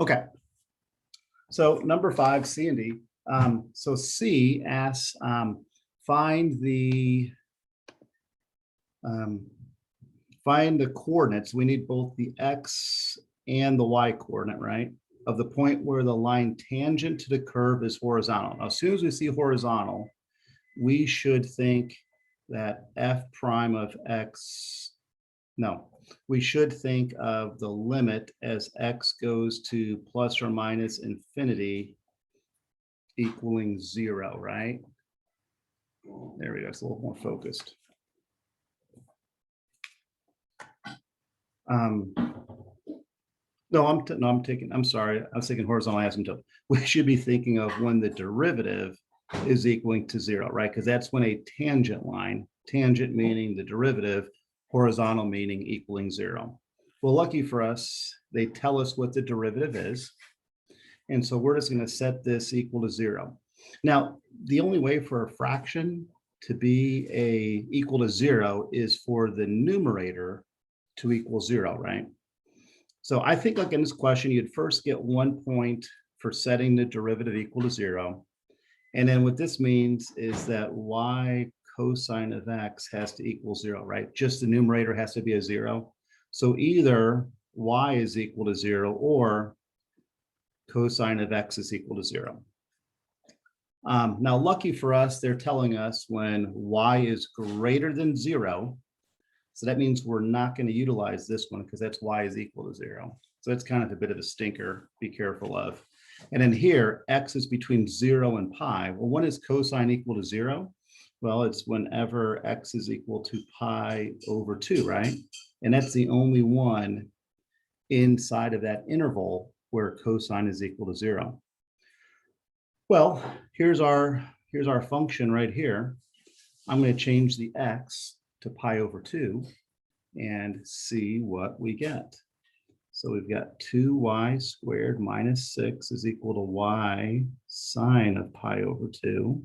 Okay, so number 5, C and D. So C asks, find the um, find the coordinates. We need both the X and the Y coordinate, right? Of the point where the line tangent to the curve is horizontal. Now, as soon as we see horizontal, we should think that F prime of X, no, we should think of the limit as X goes to plus or minus infinity equaling 0, right? There we go, it's a little more focused. No, I'm sorry. I was thinking horizontal asymptote. We should be thinking of when the derivative is equaling to 0, right? Because that's when a tangent line, tangent meaning the derivative, horizontal meaning equaling 0. Well, lucky for us, they tell us what the derivative is. And so we're just going to set this equal to 0. Now, the only way for a fraction to be equal to 0 is for the numerator to equal 0, right? So I think like in this question, you'd first get 1 point for setting the derivative equal to 0. And then what this means is that y cosine of x has to equal 0, right? Just the numerator has to be a 0. So either y is equal to 0 or cosine of x is equal to 0. Now, lucky for us, they're telling us when y is greater than 0. So that means we're not going to utilize this one because that's y is equal to 0. So that's kind of a bit of a stinker. Be careful of. And then here, x is between 0 and pi. Well, when is cosine equal to 0? Well, it's whenever x is equal to pi over 2, right? And that's the only one inside of that interval where cosine is equal to 0. Well, here's our function right here. I'm going to change the x to pi over 2 and see what we get. So we've got 2y squared minus 6 is equal to y sine of pi over 2.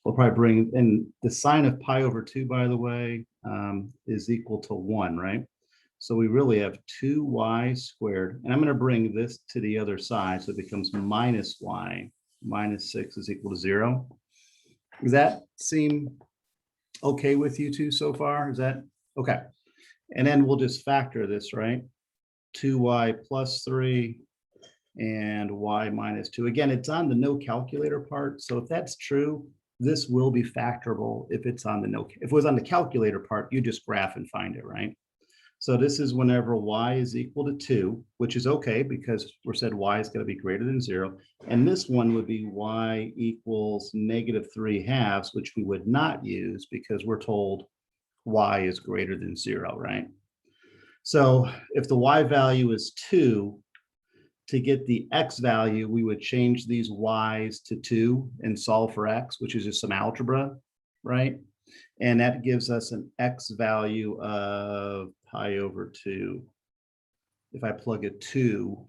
We'll probably bring in the sine of pi over 2, by the way, is equal to 1, right? So we really have 2y squared, and I'm going to bring this to the other side, so it becomes minus y minus 6 is equal to 0. Does that seem okay with you two so far? Is that okay? And then we'll just factor this, right? 2y plus 3 and y minus 2. Again, it's on the no calculator part. So if that's true, this will be factorable if it's on the no. If it was on the calculator part, you just graph and find it, right? So this is whenever y is equal to 2, which is okay because we're said y is going to be greater than 0. And this one would be y equals -3/2, which we would not use because we're told y is greater than 0, right? So if the y value is 2, to get the x value, we would change these y's to 2 and solve for x, which is just some algebra, right? And that gives us an x value of pi over 2. If I plug a 2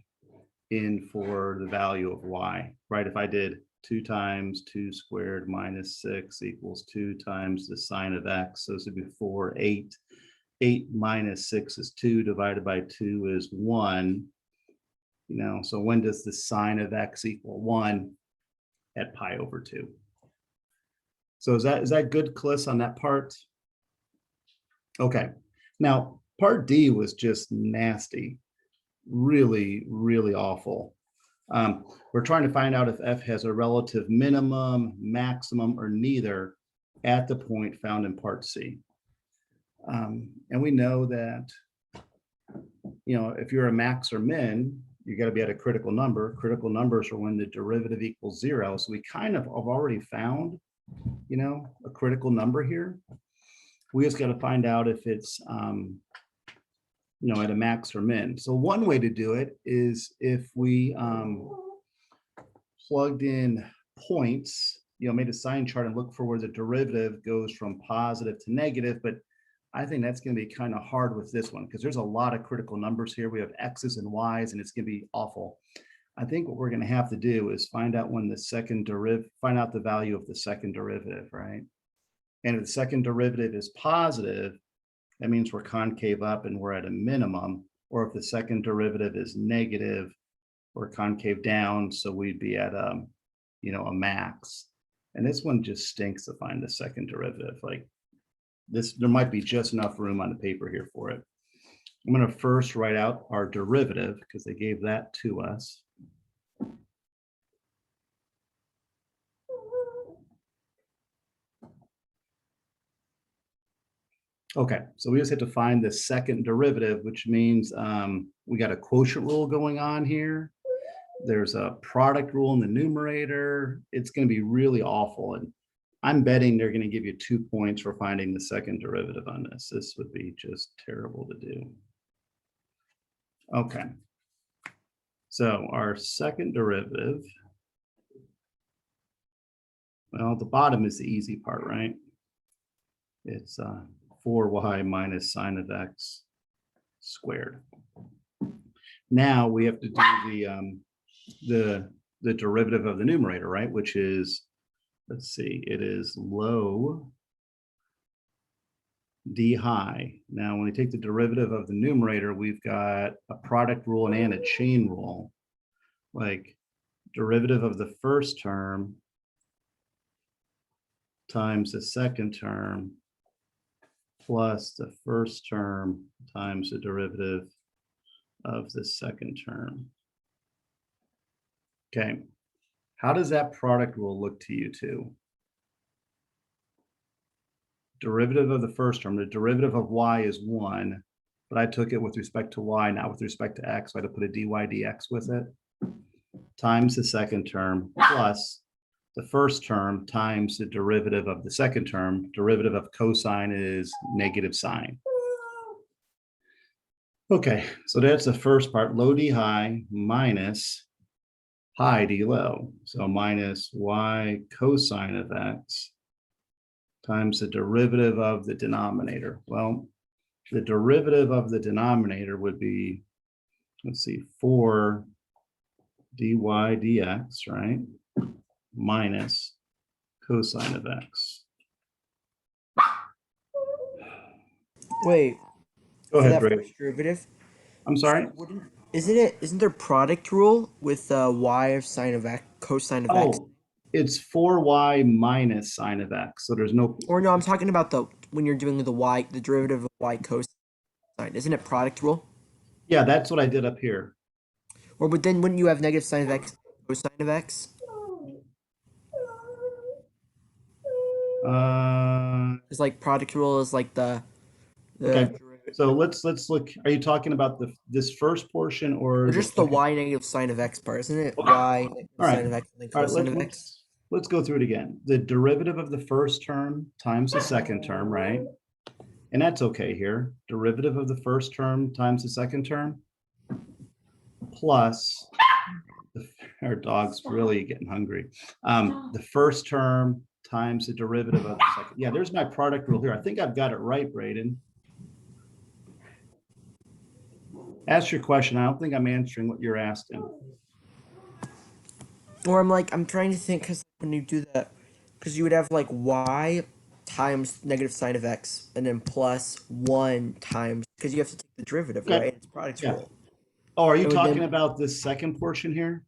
in for the value of y, right? If I did 2 times 2 squared minus 6 equals 2 times the sine of x, so this would be 4, 8. 8 minus 6 is 2, divided by 2 is 1. You know, so when does the sine of x equal 1? At pi over 2. So is that good, Cliss, on that part? Okay. Now, part D was just nasty. Really, really awful. We're trying to find out if f has a relative minimum, maximum, or neither at the point found in part C. And we know that, you know, if you're a max or min, you got to be at a critical number. Critical numbers are when the derivative equals 0. So we kind of have already found, you know, a critical number here. We just got to find out if it's, you know, at a max or min. So one way to do it is if we plugged in points, you know, made a sign chart and look for where the derivative goes from positive to negative. But I think that's going to be kind of hard with this one because there's a lot of critical numbers here. We have x's and y's, and it's going to be awful. I think what we're going to have to do is find out when the second derivative, find out the value of the second derivative, right? And if the second derivative is positive, that means we're concave up and we're at a minimum. or if the second derivative is negative or concave down, so we'd be at a max. And this one just stinks to find the second derivative. Like this, there might be just enough room on the paper here for it. I'm going to first write out our derivative because they gave that to us. Okay, so we just have to find the second derivative, which means we got a quotient rule going on here. There's a product rule in the numerator. It's going to be really awful. And I'm betting they're going to give you 2 points for finding the second derivative on this. This would be just terrible to do. Okay. So our second derivative, well, the bottom is the easy part, right? It's 4y minus sine of x squared. Now we have to do the derivative of the numerator, right? Which is, let's see, it is low d high. Now, when we take the derivative of the numerator, we've got a product rule and a chain rule. Like derivative of the first term times the second term plus the first term times the derivative of the second term. Okay, how does that product rule look to you two? Derivative of the first term, the derivative of y is 1, but I took it with respect to y, not with respect to x, so I had to put a dy dx with it, times the second term plus the first term times the derivative of the second term. Derivative of cosine is negative sine. Okay, so that's the first part, low d high minus high d low. So minus y cosine of x times the derivative of the denominator. Well, the derivative of the denominator would be, let's see, 4 dy dx, right? Minus cosine of x. Wait, Go for ahead, that Brady. first derivative, I'm sorry? isn't there product rule with y of sine of x, cosine of x? Oh, it's 4y minus sine of x. So there's no, Or no, I'm talking about when you're doing the derivative of y cosine. Isn't it product rule? yeah, that's what I did up here. Or but then wouldn't you have negative sine of x, cosine of x? Because like product rule is like the Okay. derivative, So let's look. Are you talking about this first portion or or the just the second? y negative sine of x part, isn't it? Okay. Y negative All right. sine of x and then All right, cosine of x. let's go through it again. The derivative of the first term times the second term, right? And that's okay here. Derivative of the first term times the second term plus our dog's really getting hungry. The first term times the derivative of the second. Yeah, there's my product rule here. I think I've got it right, Braden. Ask your question. I don't think I'm answering what you're asking. Or I'm trying to think because when you do that, because you would have like y times negative sine of x and then plus 1 times, because you have to take the derivative, Okay. right? It's product Yeah. rule. Oh, are you It would talking then- about this second portion here?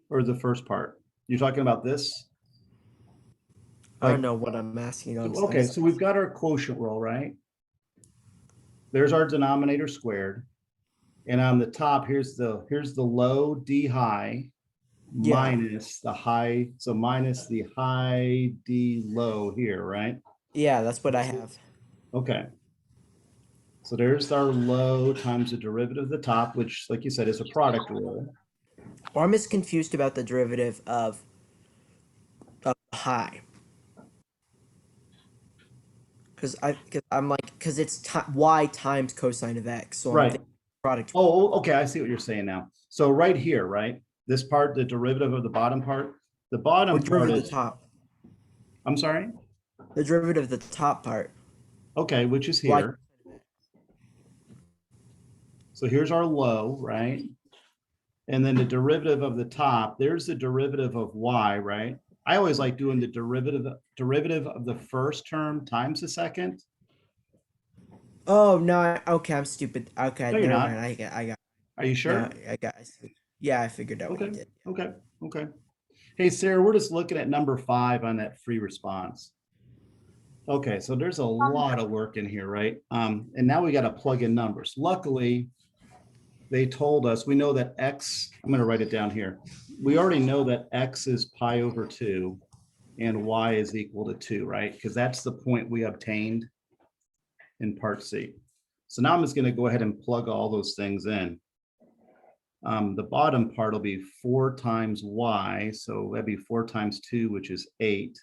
Or the first part? You're talking about this? I don't know what I'm asking on. Okay, so we've got our quotient rule, right? There's our denominator squared. And on the top, here's the low d high Yeah. minus the high. So minus the high d low here, right? Yeah, that's what I have. Okay. So there's our low times the derivative of the top, which, like you said, is a product rule. Or I'm just confused about the derivative of high. Because it's y times cosine of x. So I'm Right. thinking product. Oh, okay. I see what you're saying now. So right here, right? This part, the derivative of the bottom part, the bottom Or part derivative of is, the top. I'm sorry? The derivative of the top part. Okay, which is Y- here. So here's our low, right? And then the derivative of the top, there's the derivative of y, right? I always like doing the derivative of the first term times the second. Oh no, okay, I'm stupid. Okay, No, you're never mind. not. I got. Are you No, sure? I got. Yeah, I figured out what you Okay, did. okay, okay. Hey, Sarah, we're just looking at number 5 on that free response. Okay, so there's a lot of work in here, right? And now we got to plug in numbers. Luckily, they told us, we know that X, I'm going to write it down here. We already know that X is pi over 2 and Y is equal to 2, right? Because that's the point we obtained in part C. So now I'm just going to go ahead and plug all those things in. The bottom part will be 4 times Y. So that'd be 4 times 2, which is 8,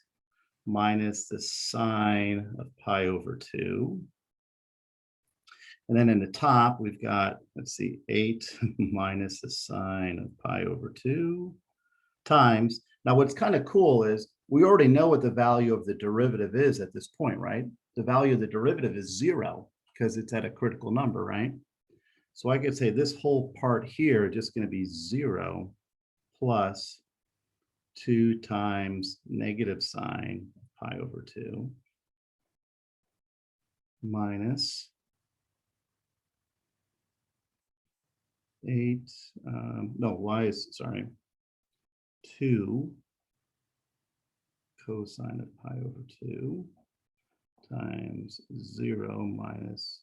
minus the sine of pi over 2. And then in the top, we've got, let's see, 8 minus the sine of pi over 2 times. Now, what's kind of cool is we already know what the value of the derivative is at this point, right? The value of the derivative is 0 because it's at a critical number, right? So I could say this whole part here is just going to be 0 plus 2 times negative sine pi over 2 minus 8, no, y is, sorry, 2 cosine of pi over 2 times 0 minus.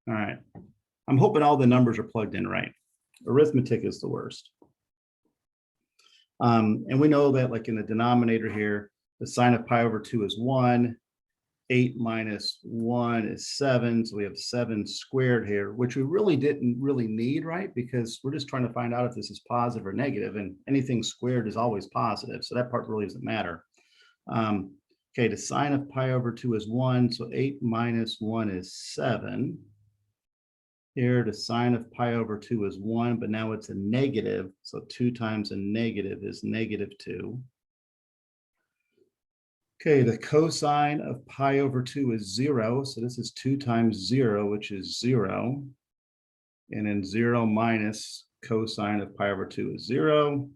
All right. I'm hoping all the numbers are plugged in right. Arithmetic is the worst. And we know that like in the denominator here, the sine of pi over 2 is 1. 8 minus 1 is 7. So we have 7 squared here, which we really didn't really need, right? Because we're just trying to find out if this is positive or negative, and anything squared is always positive. So that part really doesn't matter. Okay, the sine of pi over 2 is 1. So 8 minus 1 is 7. Here, the sine of pi over 2 is 1, but now it's a negative. So 2 times a negative is negative 2. Okay, the cosine of pi over 2 is 0. So this is 2 times 0, which is 0. And then 0 minus cosine of pi over 2 is 0.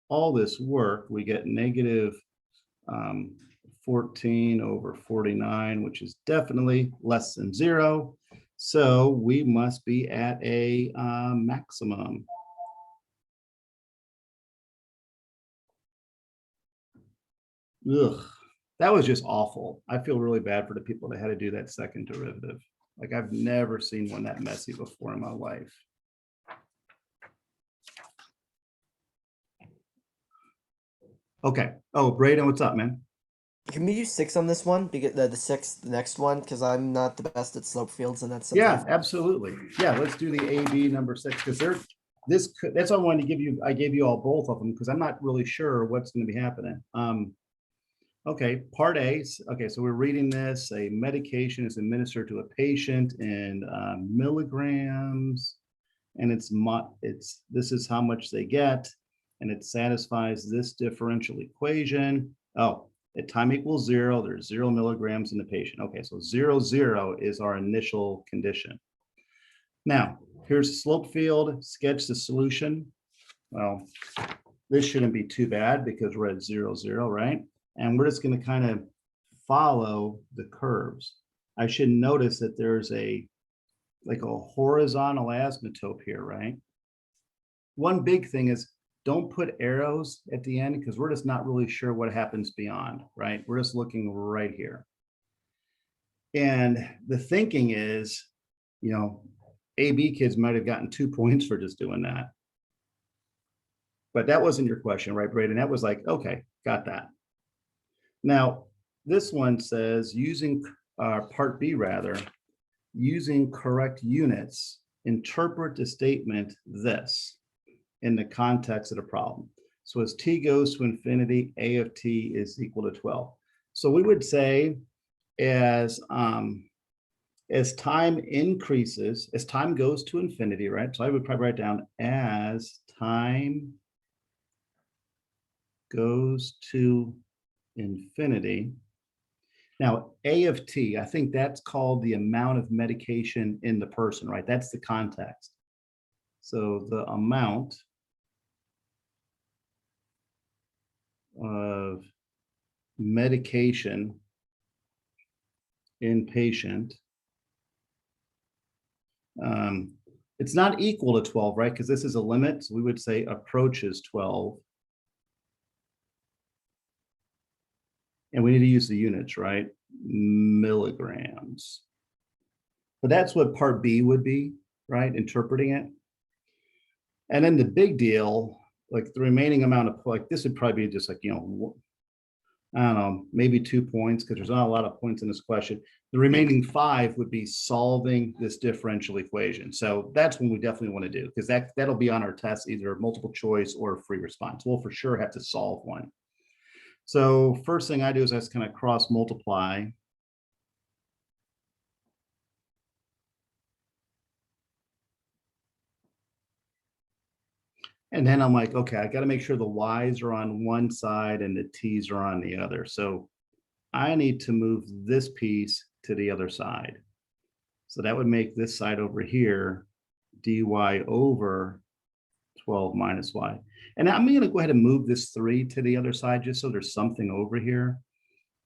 All this work, we get negative 14 over 49, which is definitely less than 0. So we must be at a maximum. Ugh, that was just awful. I feel really bad for the people that had to do that second derivative. Like I've never seen one that messy before in my life. Okay. Oh, Braden, what's up, man? Can we use 6 on this one? Because the 6, the next one, because I'm not the best at slope fields, and that's something. Yeah, absolutely. Yeah, let's do the AB number 6 because that's why I wanted to give you. I gave you all both of them because I'm not really sure what's going to be happening. Okay, part A. Okay, so we're reading this. A medication is administered to a patient in milligrams, and this is how much they get, and it satisfies this differential equation. Oh, at time equals 0, there's 0 milligrams in the patient. Okay, so 0, 0 is our initial condition. Now, here's a slope field, sketch the solution. Well, this shouldn't be too bad because we're at 0, 0, right? And we're just going to kind of follow the curves. I should notice that there's like a horizontal asymptote here, right? One big thing is don't put arrows at the end because we're just not really sure what happens beyond, right? We're just looking right here. And the thinking is, AB kids might have gotten 2 points for just doing that. But that wasn't your question, right, Braden? That was like, okay, got that. Now, this one says part B rather, using correct units, interpret the statement this in the context of the problem. So as t goes to infinity, a of t is equal to 12. So we would say as time increases, as time goes to infinity, right? So I would probably write down as time goes to infinity. Now, A of T, I think that's called the amount of medication in the person, right? That's the context. So the amount of medication inpatient. It's not equal to 12, right? Because this is a limit. So we would say approaches 12. And we need to use the units, right? Milligrams. But that's what part B would be, right? Interpreting it. And then the big deal, like the remaining amount of, like this would probably be just like, I don't know, maybe 2 points because there's not a lot of points in this question. The remaining 5 would be solving this differential equation. So that's what we definitely want to do because that'll be on our test, either multiple choice or free response. We'll for sure have to solve one. So first thing I do is I just kind of cross multiply. And then I'm like, okay, I got to make sure the Y's are on one side and the T's are on the other. So I need to move this piece to the other side. So that would make this side over here dy over 12 minus y. And I'm going to go ahead and move this 3 to the other side just so there's something over here.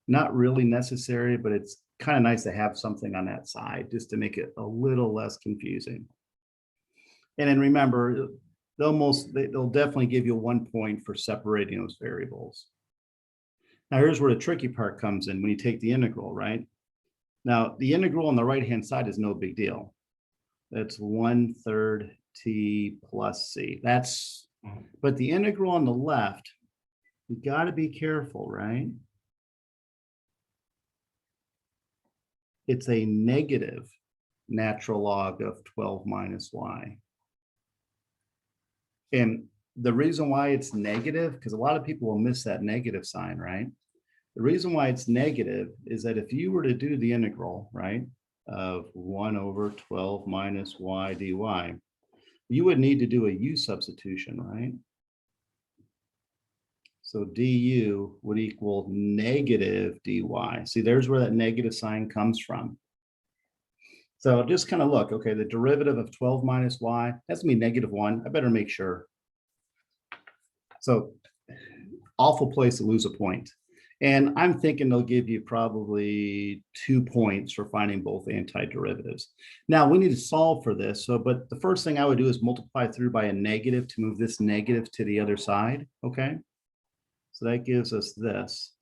Not really necessary, but it's kind of nice to have something on that side just to make it a little less confusing. And then remember, they'll definitely give you 1 point for separating those variables. Now here's where the tricky part comes in when you take the integral, right? Now the integral on the right-hand side is no big deal. That's 1/3 t plus c. But the integral on the left, you got to be careful, right? It's a negative natural log of 12 minus y. And the reason why it's negative, because a lot of people will miss that negative sign, right? The reason why it's negative is that if you were to do the integral, right, of 1 over 12 minus y dy, you would need to do a u substitution, right? So du would equal negative dy. See, there's where that negative sign comes from. So just kind of look, okay, the derivative of 12 minus y, that's gonna be -1. I better make sure. So awful place to lose a point. And I'm thinking they'll give you probably 2 points for finding both antiderivatives. Now we need to solve for this. So, but the first thing I would do is multiply through by a negative to move this negative to the other side, okay? So that gives us this.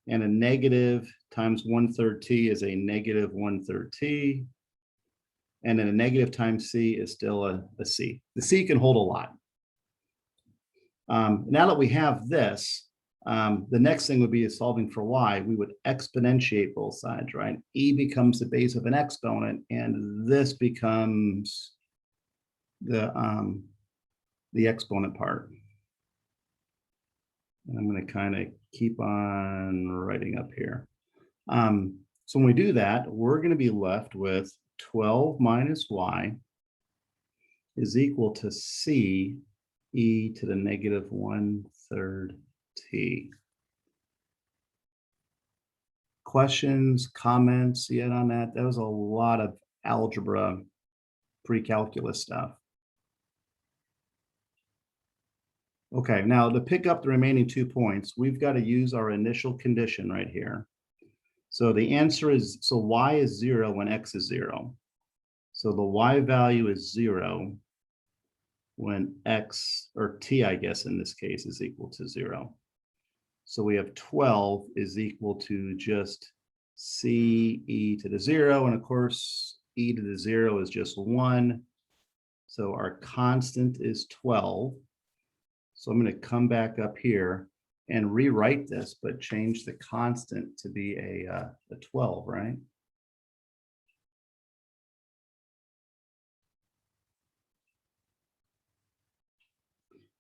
And a negative times 1/3 t is a negative 1/3 t. And then a negative times c is still a c. The c can hold a lot. Now that we have this, the next thing would be solving for y. We would exponentiate both sides, right? E becomes the base of an exponent, and this becomes the exponent part. And I'm going to kind of keep on writing up here. So when we do that, we're going to be left with 12 minus y is equal to c e to the negative 1/3 t. Questions, comments yet on that? That was a lot of algebra, pre-calculus stuff. Okay, now to pick up the remaining 2 points, we've got to use our initial condition right here. So the answer is, so y is 0 when x is 0. So the y value is 0 when x, or t, I guess in this case, is equal to 0. So we have 12 is equal to just c e to the 0. And of course, e to the 0 is just 1. So our constant is 12. So I'm going to come back up here and rewrite this, but change the constant to be a 12, right?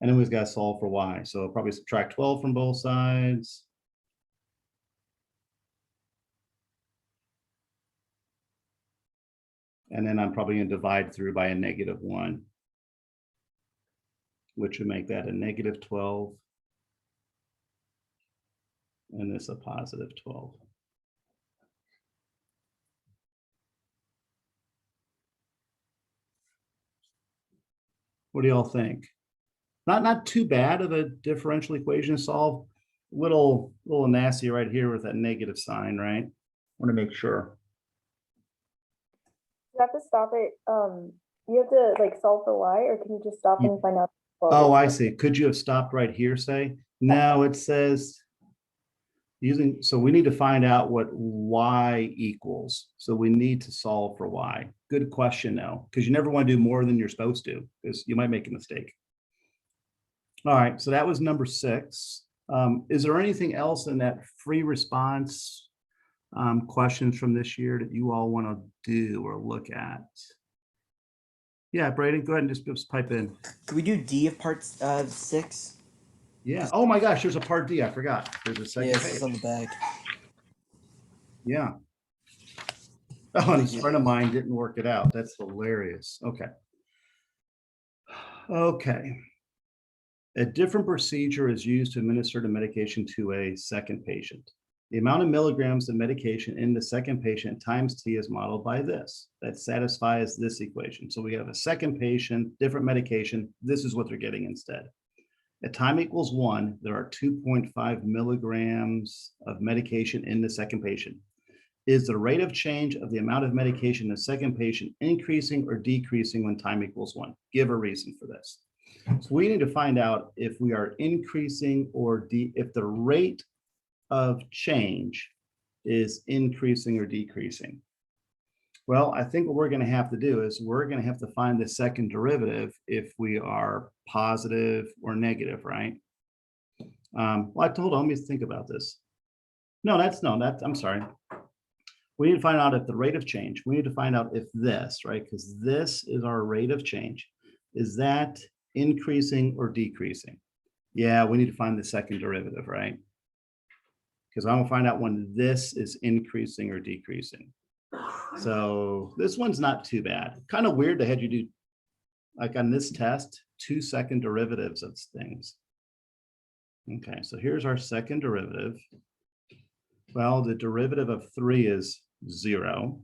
And then we've got to solve for y. So I'll probably subtract 12 from both sides. And then I'm probably going to divide through by a -1, which would make that a -12. And this a +12. What do y'all think? Not too bad of a differential equation to solve. little nasty right here with that negative sign, right? Want to make sure. You have to stop it, you have to like solve for y, or can you just stop You- and find out? Oh, I see. Could you have stopped right here, say? No, it says using, so we need to find out what y equals. So we need to solve for y. Good question, though, because you never want to do more than you're supposed to, because you might make a mistake. All right, so that was number 6. Is there anything else in that free response questions from this year that you all want to do or look at? Yeah, Brayden, go ahead and just pipe in. Could we do D of part 6? Yeah. Oh my gosh, there's a part D. I forgot. There's a second Yes, page. it's on the back. Yeah. Oh, and a friend of mine didn't work it out. That's hilarious. Okay. Okay. A different procedure is used to administer the medication to a second patient. The amount of milligrams of medication in the second patient times T is modeled by this. That satisfies this equation. So we have a second patient, different medication. This is what they're getting instead. At time equals 1, there are 2.5 milligrams of medication in the second patient. Is the rate of change of the amount of medication in the second patient increasing or decreasing when time equals 1? Give a reason for this. So we need to find out if we are increasing or if the rate of change is increasing or decreasing. Well, I think what we're going to have to do is we're going to have to find the second derivative if we are positive or negative, right? Well, I told them, let me think about this. No, I'm sorry. We need to find out if the rate of change, we need to find out if this, right? Because this is our rate of change. Is that increasing or decreasing? Yeah, we need to find the second derivative, right? Because I'm gonna find out when this is increasing or decreasing. So this one's not too bad. Kind of weird they had you do, like on this test, 2 second derivatives of things. Okay, so here's our second derivative. Well, the derivative of 3 is 0.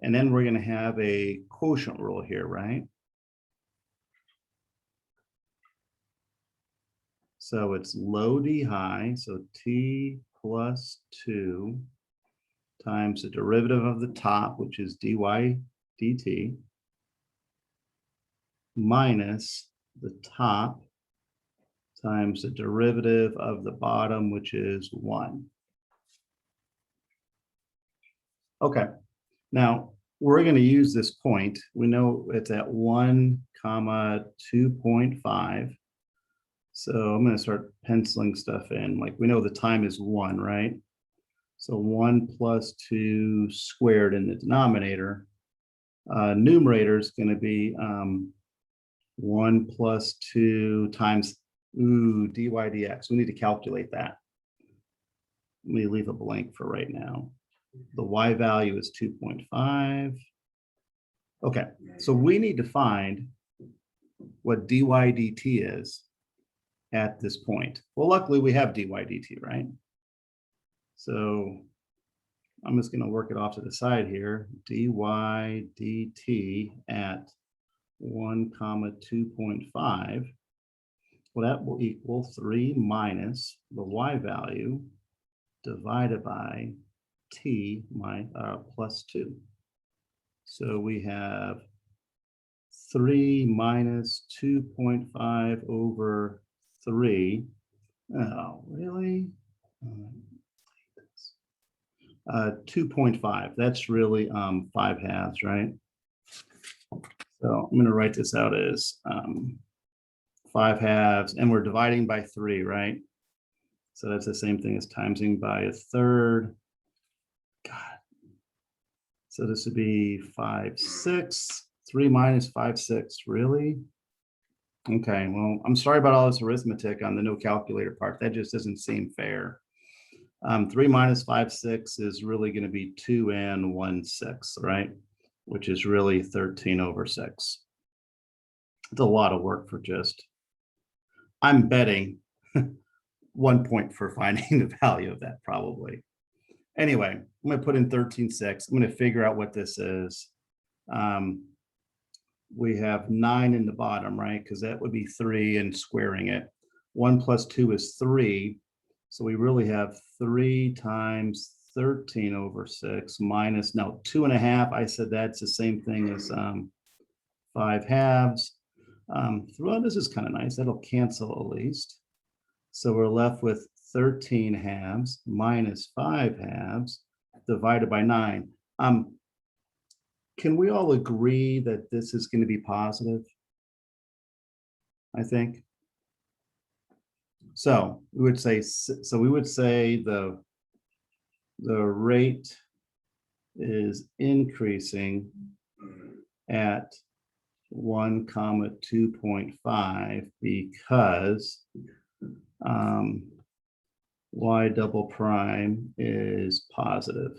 And then we're going to have a quotient rule here, right? So it's low D high, so T plus 2 times the derivative of the top, which is dy dt, minus the top times the derivative of the bottom, which is 1. Okay, now we're going to use this point. We know it's at 1, 2.5. So I'm going to start penciling stuff in. Like we know the time is 1, right? So 1 plus 2 squared in the denominator. Numerator is going to be 1 plus 2 times dy dx. We need to calculate that. Let me leave a blank for right now. The y value is 2.5. Okay, so we need to find what dy dt is at this point. Well, luckily we have dy dt, right? So I'm just going to work it off to the side here. Dy dt at 1, 2.5. Well, that will equal 3 minus the y value divided by t plus 2. So we have 3 minus 2.5 over 3. Oh, really? 2.5. That's really 5 halves, right? So I'm going to write this out as 5 halves, and we're dividing by 3, right? So that's the same thing as timesing by a third. God. So this would be 5/6. 3 minus 5/6. Really? Okay, well, I'm sorry about all this arithmetic on the no calculator part. That just doesn't seem fair. 3 minus 5/6 is really going to be 2 and 1/6, right? Which is really 13 over 6. It's a lot of work for just, I'm betting 1 point for finding the value of that probably. Anyway, I'm going to put in 13/6. I'm going to figure out what this is. We have 9 in the bottom, right? Because that would be 3 and squaring it. 1 plus 2 is 3. So we really have 3 times 13 over 6 minus, no, 2.5. I said that's the same thing as 5 halves. Throughout this is kind of nice. That'll cancel at least. So we're left with 13 halves minus 5 halves divided by 9. Can we all agree that this is going to be positive? I think. So we would say, the rate is increasing at 1 comma 2.5 because y double prime is positive.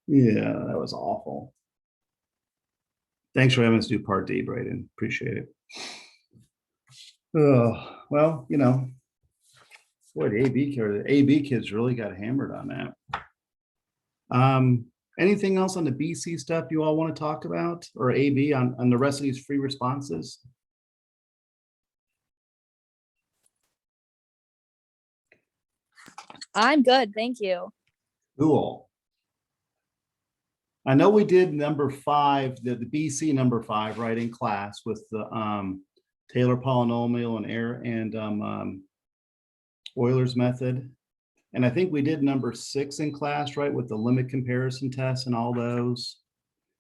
Yeah, that was awful. Thanks for having us do part D, Braden. Appreciate it. Oh, well, you know, boy, the AB kids really got hammered on that. Anything else on the BC stuff you all want to talk about, or AB on the rest of these free responses? I'm good, thank you. Cool. I know we did number 5, the BC number 5, right, in class with the Taylor polynomial and Euler's method. And I think we did number 6 in class, right, with the limit comparison test and all those.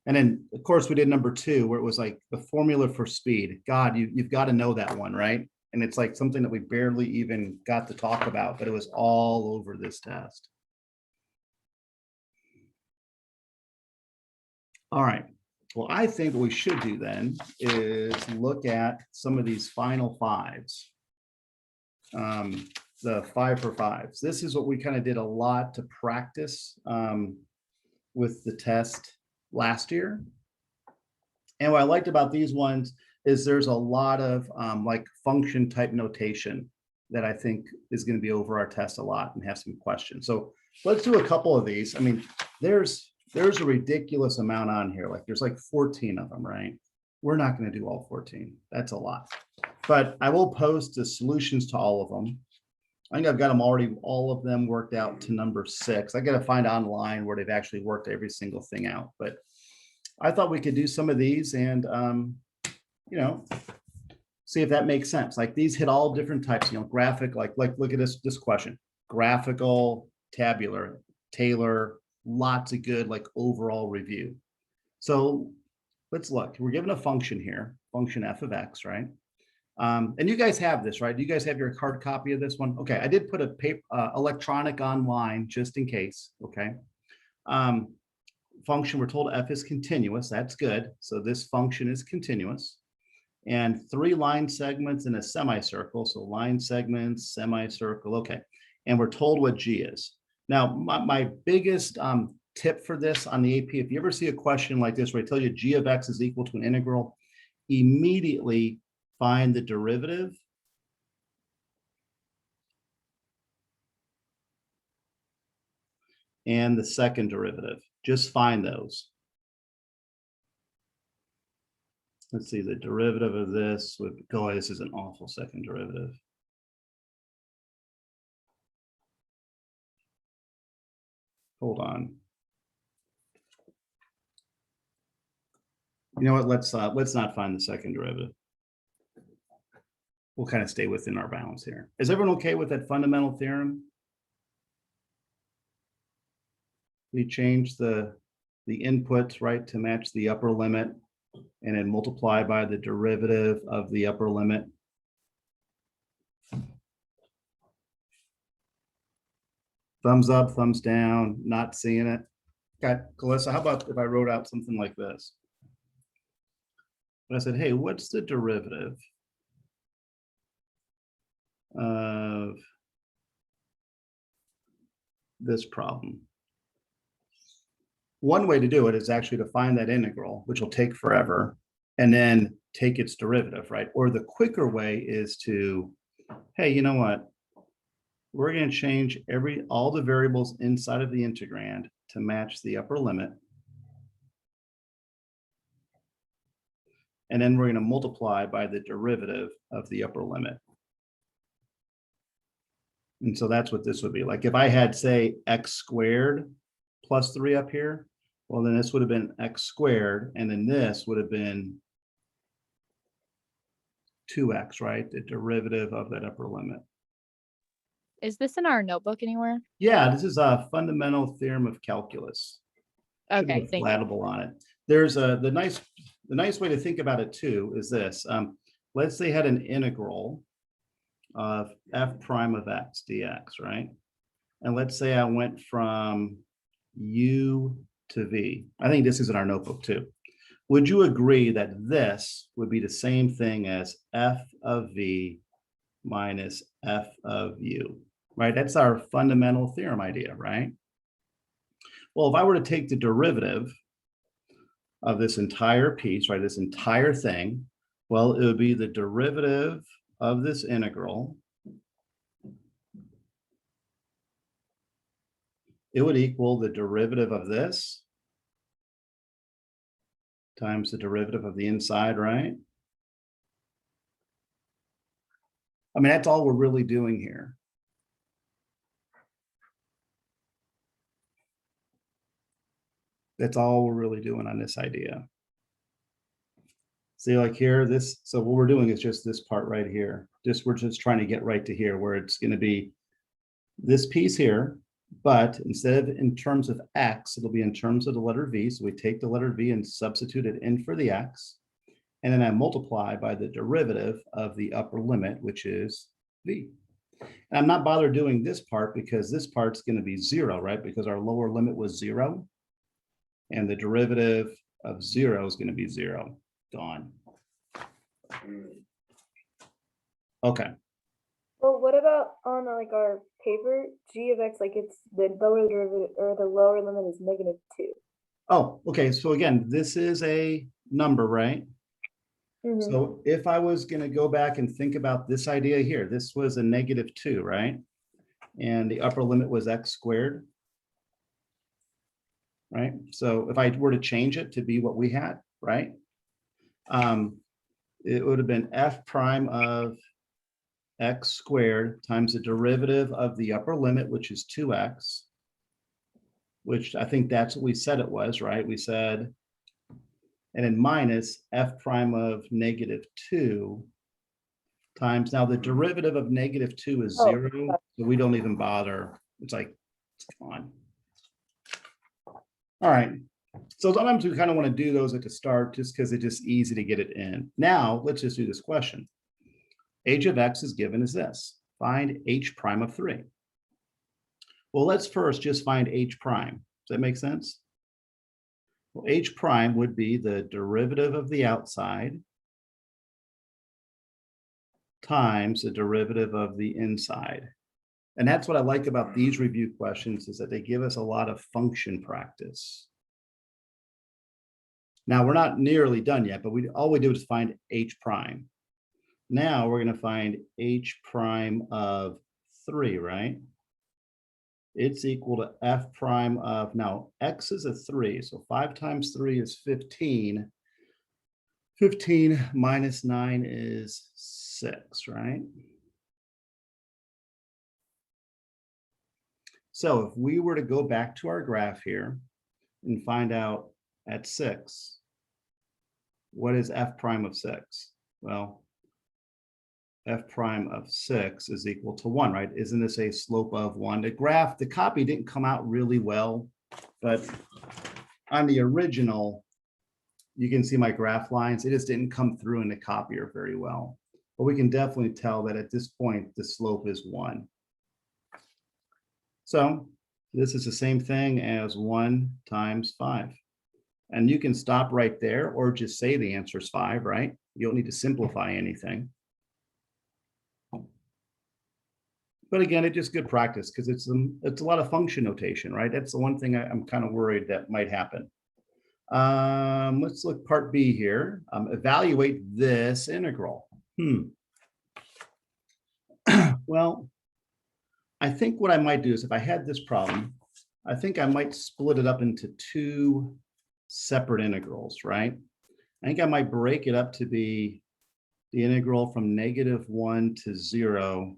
And then, of course, we did number 2, where it was like the formula for speed. God, you've got to know that one, right? And it's like something that we barely even got to talk about, but it was all over this test. All right. Well, I think what we should do then is look at some of these final 5s. The 5 for 5s. This is what we kind of did a lot to practice with the test last year. And what I liked about these ones is there's a lot of like function type notation that I think is going to be over our test a lot and have some questions. So let's do a couple of these. I mean, there's a ridiculous amount on here. Like there's like 14 of them, right? We're not going to do all 14. That's a lot. But I will post the solutions to all of them. I think I've got them already, all of them worked out to number 6. I got to find online where they've actually worked every single thing out. But I thought we could do some of these and, you know, see if that makes sense. Like these hit all different types, you know, graphic, like look at this question, graphical, tabular, Taylor, lots of good like overall review. So let's look. We're given a function here, function f of x, right? And you guys have this, right? Do you guys have your hard copy of this one? Okay, I did put a paper, electronic online just in case, okay? Function, we're told f is continuous, that's good. So this function is continuous. And 3 line segments in a semicircle. So line segments, semicircle, okay. And we're told what g is. Now, my biggest tip for this on the AP, if you ever see a question like this where I tell you g of x is equal to an integral, immediately find the derivative and the second derivative. Just find those. Let's see, the derivative of this would go, this is an awful second derivative. Hold on. You know what, let's not find the second derivative. We'll kind of stay within our bounds here. Is everyone okay with that fundamental theorem? We change the input, right, to match the upper limit and then multiply by the derivative of the upper limit. Thumbs up, thumbs down, not seeing it. Okay, Calissa, how about if I wrote out something like this? I said, hey, what's the derivative of this problem? One way to do it is actually to find that integral, which will take forever, and then take its derivative, right? Or the quicker way is to, hey, you know what? We're going to change all the variables inside of the integrand to match the upper limit. And then we're going to multiply by the derivative of the upper limit. And so that's what this would be. Like if I had, say, x squared plus 3 up here, well, then this would have been x squared, and then this would have been 2x, right? The derivative of that upper limit. Is this in our notebook anywhere? Yeah, this is a fundamental theorem of calculus. Should Okay, have thank you. flattable on it. There's the nice way to think about it too is this. Let's say I had an integral of f prime of x dx, right? And let's say I went from u to v. I think this is in our notebook too. Would you agree that this would be the same thing as f of v minus f of u, right? That's our fundamental theorem idea, right? Well, if I were to take the derivative of this entire piece, right, this entire thing, well, it would be the derivative of this integral. It would equal the derivative of this times the derivative of the inside, right? I mean, that's all we're really doing here. That's all we're really doing on this idea. See, like here, this, so what we're doing is just this part right here. We're just trying to get right to here where it's going to be this piece here, but instead of in terms of x, it'll be in terms of the letter v. So we take the letter v and substitute it in for the x, and then I multiply by the derivative of the upper limit, which is v. And I'm not bothered doing this part because this part's going to be 0, right? Because our lower limit was 0. And the derivative of 0 is going to be 0. Gone. Okay. Well, what about on like our paper, g of x, like it's the lower derivative or the lower limit is -2. Oh, okay. So again, this is a number, right? Mhm. So if I was going to go back and think about this idea here, this was a -2, right? And the upper limit was x squared. Right? So if I were to change it to be what we had, right? It would have been f prime of x squared times the derivative of the upper limit, which is 2x, which I think that's what we said it was, right? We said, and then minus f prime of -2 times, now the derivative of -2 is 0, so we don't even bother. It's like, come on. All right. So sometimes we kind of want to do those at the start just because it's just easy to get it in. Now, let's just do this question. H of x is given as this. Find h prime of 3. Well, let's first just find h prime. Does that make sense? Well, h prime would be the derivative of the outside times the derivative of the inside. And that's what I like about these review questions is that they give us a lot of function practice. Now we're not nearly done yet, but all we do is find h prime. Now we're going to find h prime of 3, right? It's equal to f prime of, now x is a 3, so 5 times 3 is 15. 15 minus 9 is 6, right? So if we were to go back to our graph here and find out at 6, what is f prime of 6? Well, f prime of 6 is equal to 1, right? Isn't this a slope of 1? The graph, the copy didn't come out really well, but on the original, you can see my graph lines. It just didn't come through in the copier very well. But we can definitely tell that at this point, the slope is 1. So this is the same thing as 1 times 5. And you can stop right there or just say the answer is 5, right? You don't need to simplify anything. But again, it's just good practice because it's a lot of function notation, right? That's the one thing I'm kind of worried that might happen. Let's look part B here. Evaluate this integral. Well, I think what I might do is if I had this problem, I think I might split it up into 2 separate integrals, right? I think I might break it up to be the integral from -1 to 0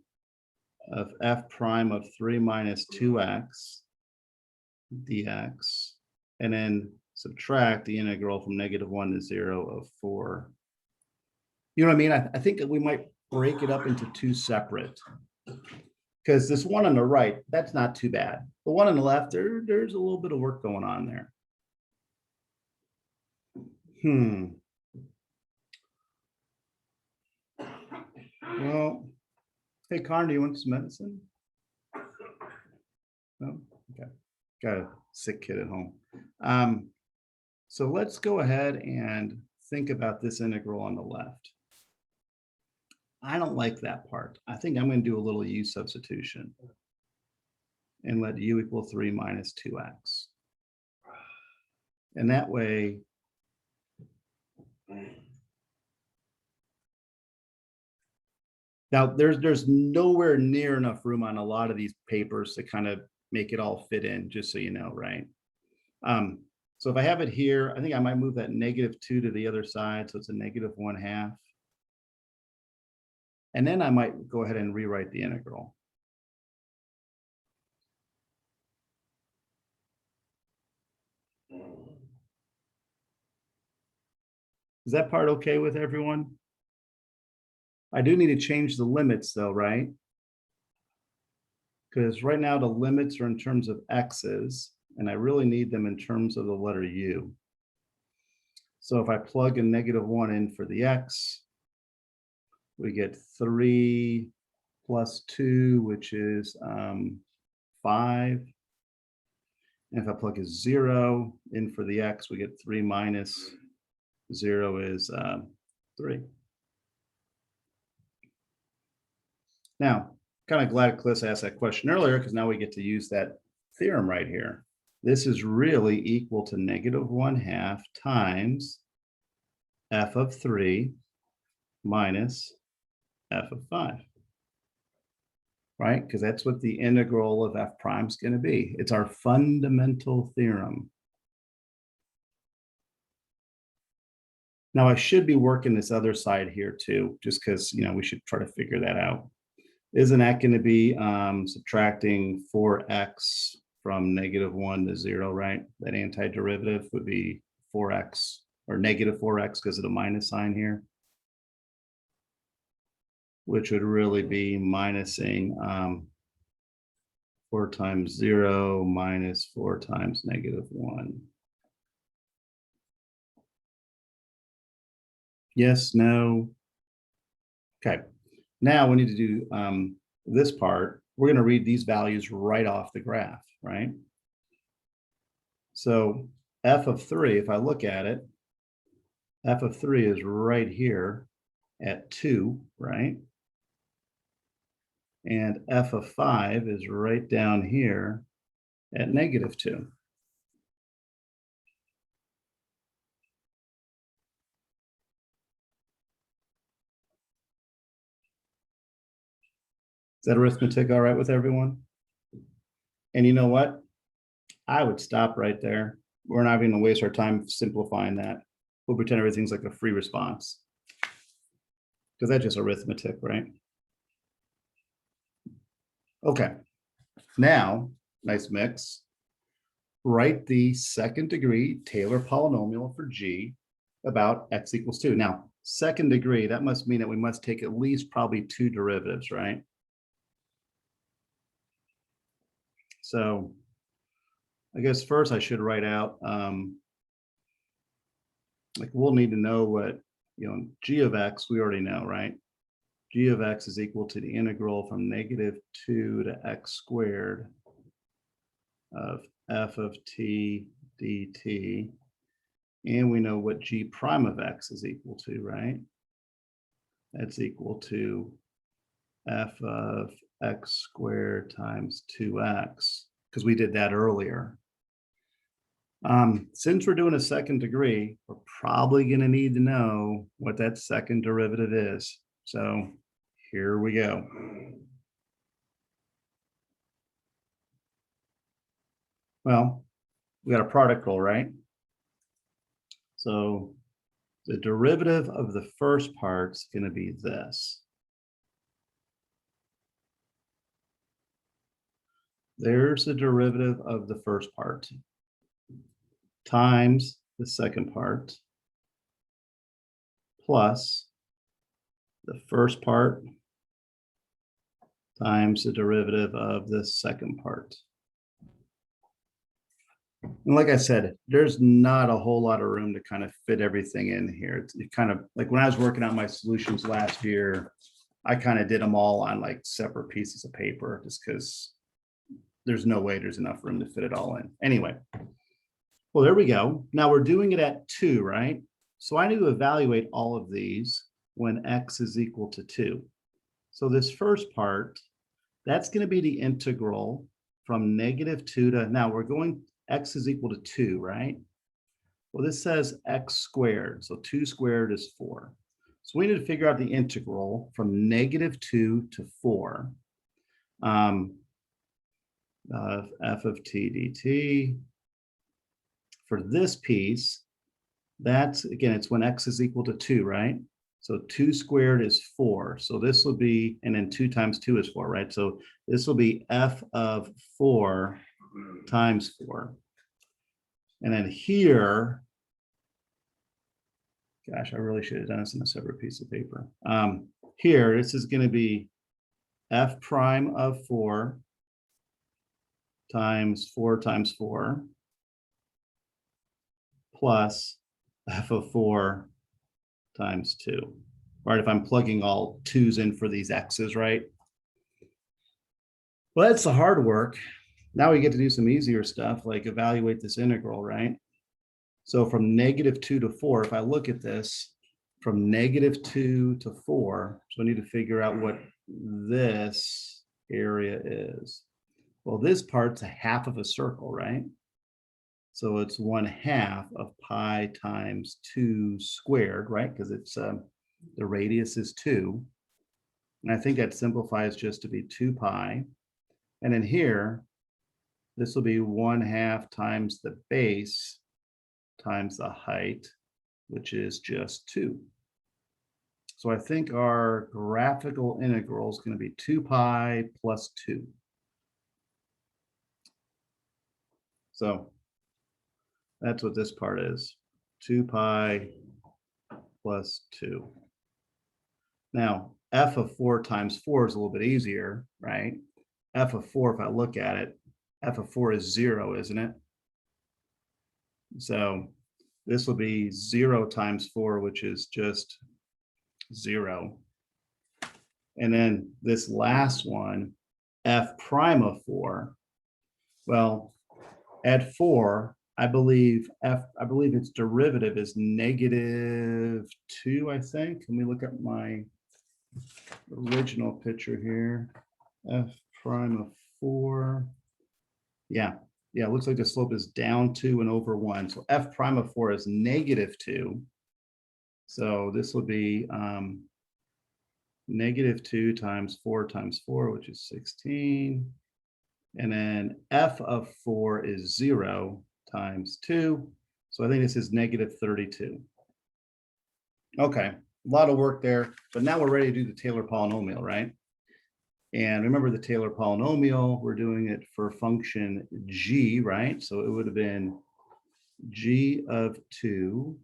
of f prime of 3 minus 2x dx, and then subtract the integral from -1 to 0 of 4. You know what I mean? I think that we might break it up into two separate. Because this one on the right, that's not too bad. The one on the left, there's a little bit of work going on there. Well, hey, Connor, do you want some medicine? No? Okay. Got a sick kid at home. So let's go ahead and think about this integral on the left. I don't like that part. I think I'm going to do a little u substitution and let u equal 3 minus 2x. And that way, now there's nowhere near enough room on a lot of these papers to kind of make it all fit in, just so you know, right? So if I have it here, I think I might move that -2 to the other side, so it's a -1/2. And then I might go ahead and rewrite the integral. Is that part okay with everyone? I do need to change the limits though, right? Because right now the limits are in terms of x's, and I really need them in terms of the letter u. So if I plug a -1 in for the x, we get 3 plus 2, which is 5. And if I plug a 0 in for the x, we get 3 minus 0 is 3. Now, kind of glad Cliff asked that question earlier, because now we get to use that theorem right here. This is really equal to -1/2 times f of 3 minus f of 5. Right? Because that's what the integral of f prime is going to be. It's our fundamental theorem. Now I should be working this other side here too, just because, you know, we should try to figure that out. Isn't that going to be subtracting 4x from -1 to 0, right? That antiderivative would be 4x or -4x because of the minus sign here, which would really be minusing 4 times 0 minus 4 times -1. Yes, no. Okay. Now we need to do this part. We're going to read these values right off the graph, right? So f of 3, if I look at it, f of 3 is right here at 2, right? And f of 5 is right down here at -2. Is that arithmetic all right with everyone? And you know what? I would stop right there. We're not even going to waste our time simplifying that. We'll pretend everything's like a free response. Because that's just arithmetic, right? Okay. Now, nice mix. Write the second degree Taylor polynomial for G about x equals 2. Now, second degree, that must mean that we must take at least probably 2 derivatives, right? So I guess first I should write out, like we'll need to know what, you know, g of x, we already know, right? G of x is equal to the integral from -2 to x squared of f of t dt. And we know what g prime of x is equal to, right? That's equal to f of x squared times 2x, because we did that earlier. Since we're doing a second degree, we're probably going to need to know what that second derivative is. So here we go. Well, we got a product rule, right? So The derivative of the first part's going to be this. There's the derivative of the first part times the second part plus the first part times the derivative of the second part. And like I said, there's not a whole lot of room to kind of fit everything in here. It's kind of like when I was working out my solutions last year, I kind of did them all on like separate pieces of paper just because there's no way there's enough room to fit it all in. Anyway, well, there we go. Now we're doing it at 2, right? So I need to evaluate all of these when x is equal to 2. So this first part, that's going to be the integral from -2 to, now we're going, x is equal to 2, right? Well, this says x squared. So 2 squared is 4. So we need to figure out the integral from -2 to 4. F of t dt. For this piece, that's, again, it's when x is equal to 2, right? So 2 squared is 4. So this will be, and then 2 times 2 is 4, right? So this will be f of 4 times 4. And then here, gosh, I really should have done this in a separate piece of paper. Here, this is going to be f prime of 4 times 4 times 4 plus f of 4 times 2. Right, if I'm plugging all 2's in for these x's, right? Well, that's the hard work. Now we get to do some easier stuff like evaluate this integral, right? So from -2 to 4, if I look at this from -2 to 4, so I need to figure out what this area is. Well, this part's a half of a circle, right? So it's 1/2 of pi times 2 squared, right? Because it's the radius is 2. And I think that simplifies just to be 2 pi. And then here, this will be 1/2 times the base times the height, which is just 2. So I think our graphical integral is going to be 2 pi plus 2. So that's what this part is, 2 pi plus 2. Now, f of 4 times 4 is a little bit easier, right? F of 4, if I look at it, f of 4 is 0, isn't it? So this will be 0 times 4, which is just 0. And then this last one, f prime of 4, well, at 4, I believe its derivative is -2, I think. Let me look at my original picture here. F prime of 4. Yeah, it looks like the slope is down 2 and over 1. So f prime of 4 is -2. So this will be -2 times 4 times 4, which is 16. And then f of 4 is 0 times 2. So I think this is -32. Okay, a lot of work there, but now we're ready to do the Taylor polynomial, right? And remember the Taylor polynomial, we're doing it for function g, right? So it would have been g of 2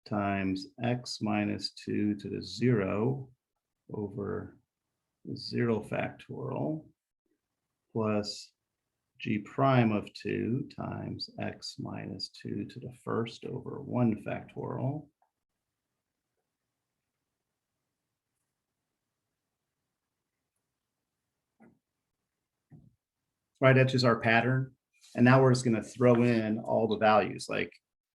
times x minus 2 to the 0 over 0 factorial plus g prime of 2 times x minus 2 to the first over 1 factorial right? That's just our pattern. And now we're just going to throw in all the values. Like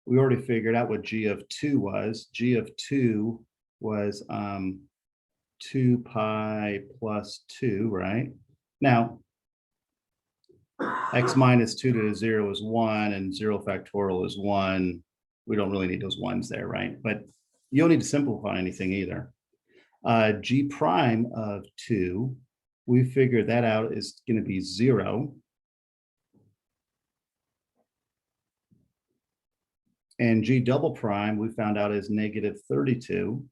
we already figured out what g of 2 was. G of 2 was 2 pi plus 2, right? Now, x minus 2 to the 0 is 1 and 0 factorial is 1. We don't really need those ones there, right? But you don't need to simplify anything either. G prime of 2, we figured that out is going to be 0. And G double prime, we found out is negative 32.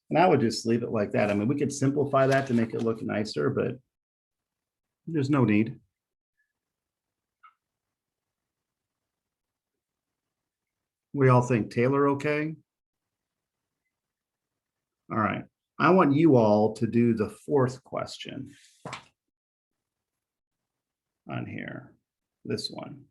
And I would just leave it like that. I mean, we could simplify that to make it look nicer, but there's no need. We all think Taylor okay? All right. I want you all to do the fourth question on here, this one.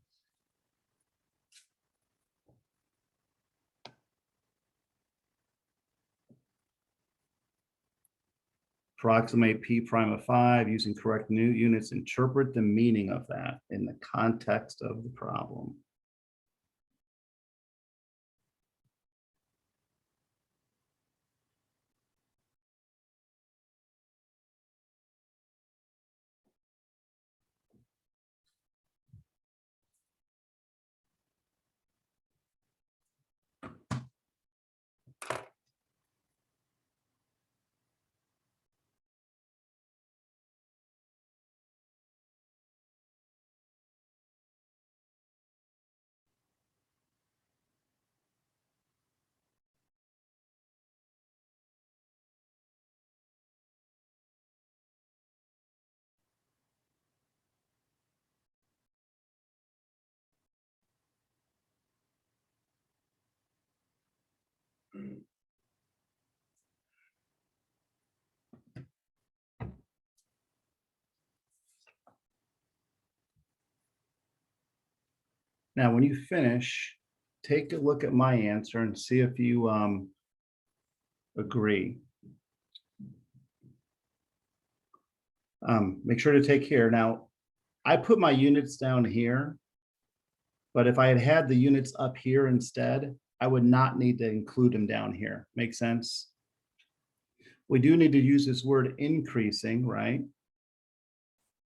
Approximate P prime of 5 using correct new units. Interpret the meaning of that in the context of the problem. Now, when you finish, take a look at my answer and see if you agree. Make sure to take care. Now, I put my units down here, but if I had had the units up here instead, I would not need to include them down here. Make sense? We do need to use this word increasing, right?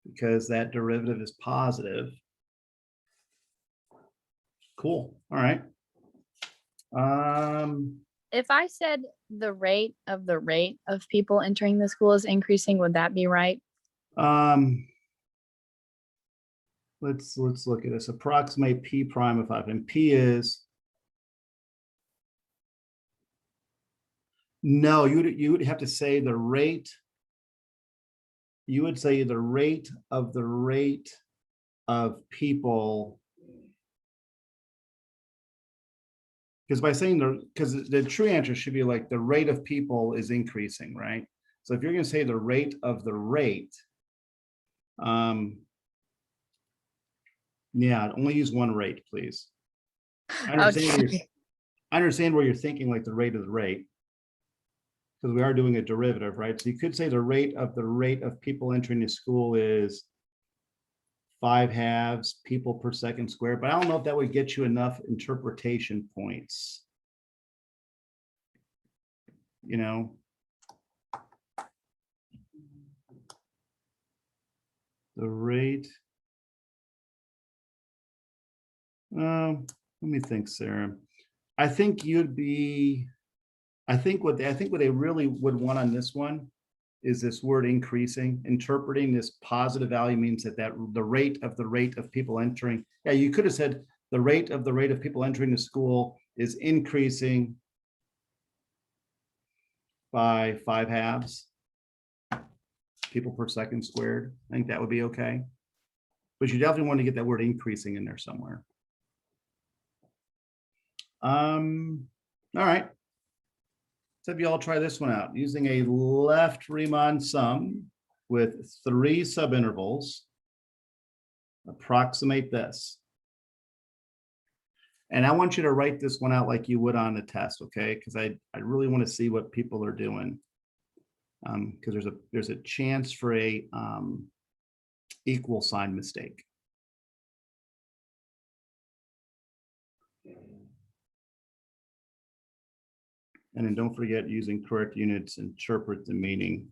Because that derivative is positive. Cool. All right. If I said the rate of people entering the school is increasing, would that be right? Let's look at this. Approximate P prime of 5, and P is no, you would have to say the rate. You would say the rate of people, because by saying because the true answer should be like the rate of people is increasing, right? So if you're going to say the rate of the rate, yeah, only use one rate, please. I understand where you're thinking, like the rate of the rate, because we are doing a derivative, right? So you could say the rate of people entering the school is 5 halves people per second squared, but I don't know if that would get you enough interpretation points. You know, the rate. Let me think, Sarah. I think you'd be. I think what they really would want on this one is this word increasing. Interpreting this positive value means that the rate of people entering. Yeah, you could have said the rate of people entering the school is increasing by 5 halves people per second squared. I think that would be okay. But you definitely want to get that word increasing in there somewhere. All right. So if you all try this one out using a left Riemann sum with 3 subintervals, approximate this. And I want you to write this one out like you would on a test, okay? Because I really want to see what people are doing. Because there's a chance for a equal sign mistake. And then don't forget, using correct units, interpret the meaning.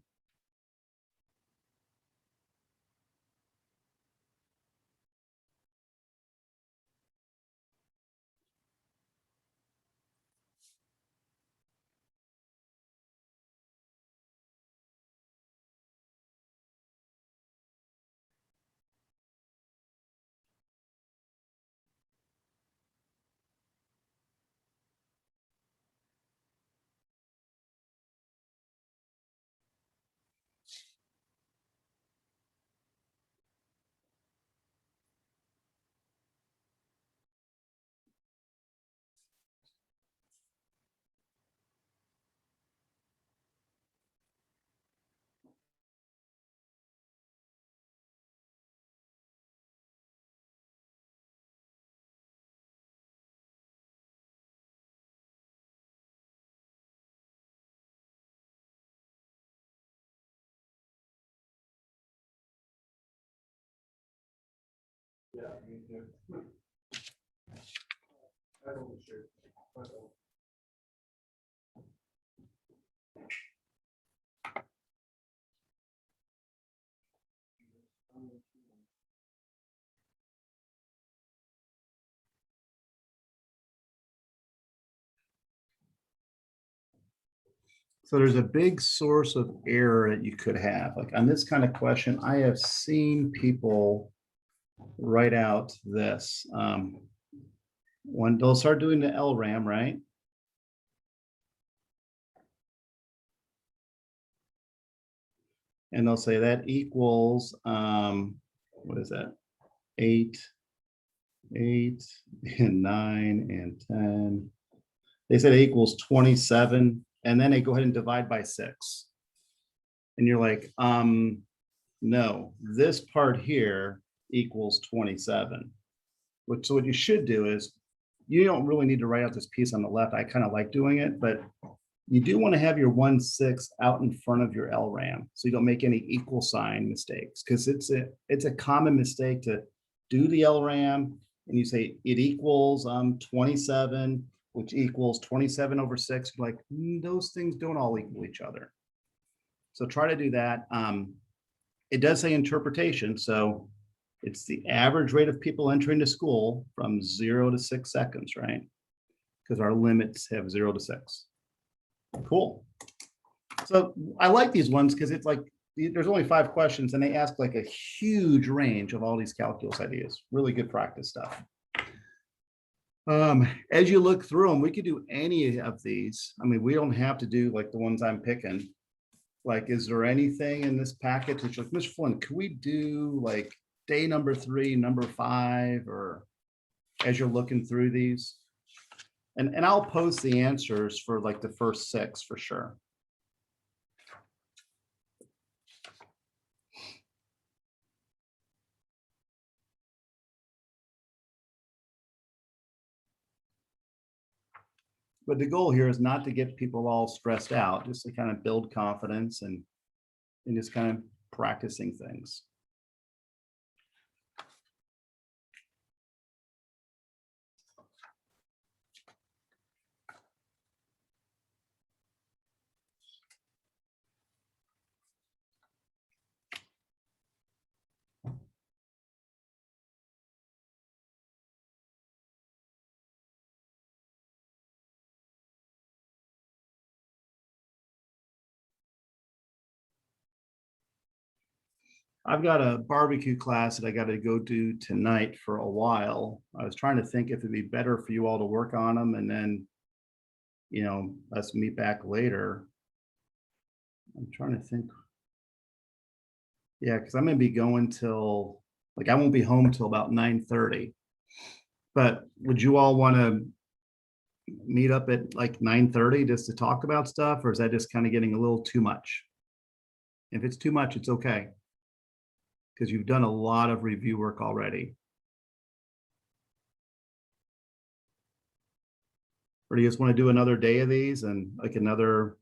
So there's a big source of error that you could have. Like on this kind of question, I have seen people write out this. When they'll start doing the LRAM, right? And they'll say that equals, what is that? 8, 8, and 9, and 10. They said it equals 27, and then they go ahead and divide by 6. And you're like, no, this part here equals 27. So what you should do is, you don't really need to write out this piece on the left. I kind of like doing it, but you do want to have your 1/6 out in front of your LRAM, so you don't make any equal sign mistakes, because it's a common mistake to do the LRAM and you say it equals 27, which equals 27 over 6. Like, those things don't all equal each other. So try to do that. It does say interpretation, so it's the average rate of people entering the school from 0 to 6 seconds, right? Because our limits have 0 to 6. Cool. So I like these ones because it's like, there's only 5 questions and they ask like a huge range of all these calculus ideas. Really good practice stuff. As you look through them, we could do any of these. I mean, we don't have to do like the ones I'm picking. Like, is there anything in this package that's like, Mr. Flynn, could we do like day number 3, number 5, or as you're looking through these? And I'll post the answers for like the first 6 for sure. But the goal here is not to get people all stressed out, just to kind of build confidence and just kind of practicing things. I've got a barbecue class that I got to go do tonight for a while. I was trying to think if it'd be better for you all to work on them and then, you know, let's meet back later. I'm trying to think. Yeah, because I'm gonna be going till, like, I won't be home till about 9:30. But would you all want to meet up at like 9:30 just to talk about stuff, or is that just kind of getting a little too much? If it's too much, it's okay, because you've done a lot of review work already. Or do you just want to do another day of these and like another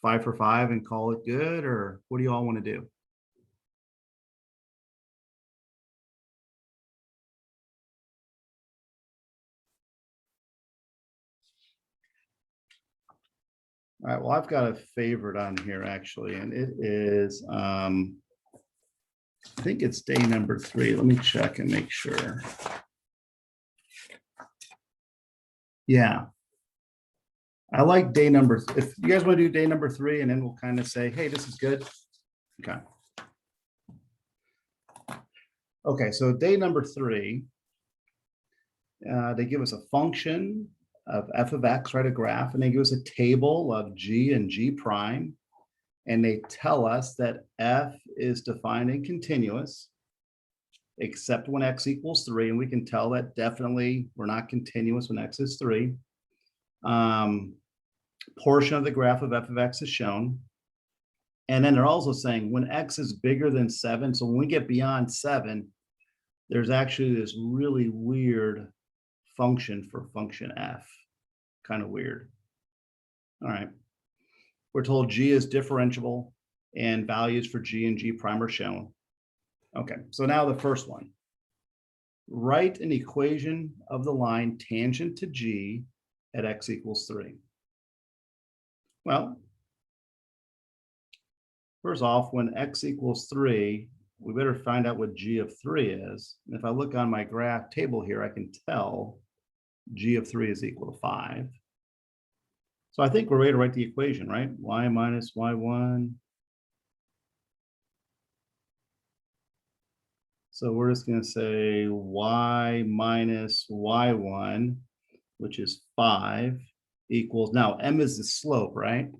5 for 5 and call it good, or what do you all want to do? All right, well, I've got a favorite on here actually, and it is, I think it's day number 3. Let me check and make sure. Yeah. I like day number, if you guys want to do day number 3, and then we'll kind of say, hey, this is good. Okay. Okay, so day number 3, they give us a function of f of x, right, a graph, and they give us a table of g and g prime, and they tell us that f is defined and continuous, except when x equals 3, and we can tell that definitely we're not continuous when x is 3. Portion of the graph of f of x is shown. And then they're also saying when x is bigger than 7, so when we get beyond 7, there's actually this really weird function for function f. Kind of weird. All right. We're told g is differentiable and values for g and g prime are shown. Okay, so now the first one. Write an equation of the line tangent to G at x equals 3. Well, first off, when x equals 3, we better find out what G of 3 is. And if I look on my graph table here, I can tell G of 3 is equal to 5. So I think we're ready to write the equation, right? Y minus y1. So we're just going to say y minus y1, which is 5, equals, now m is the slope, right?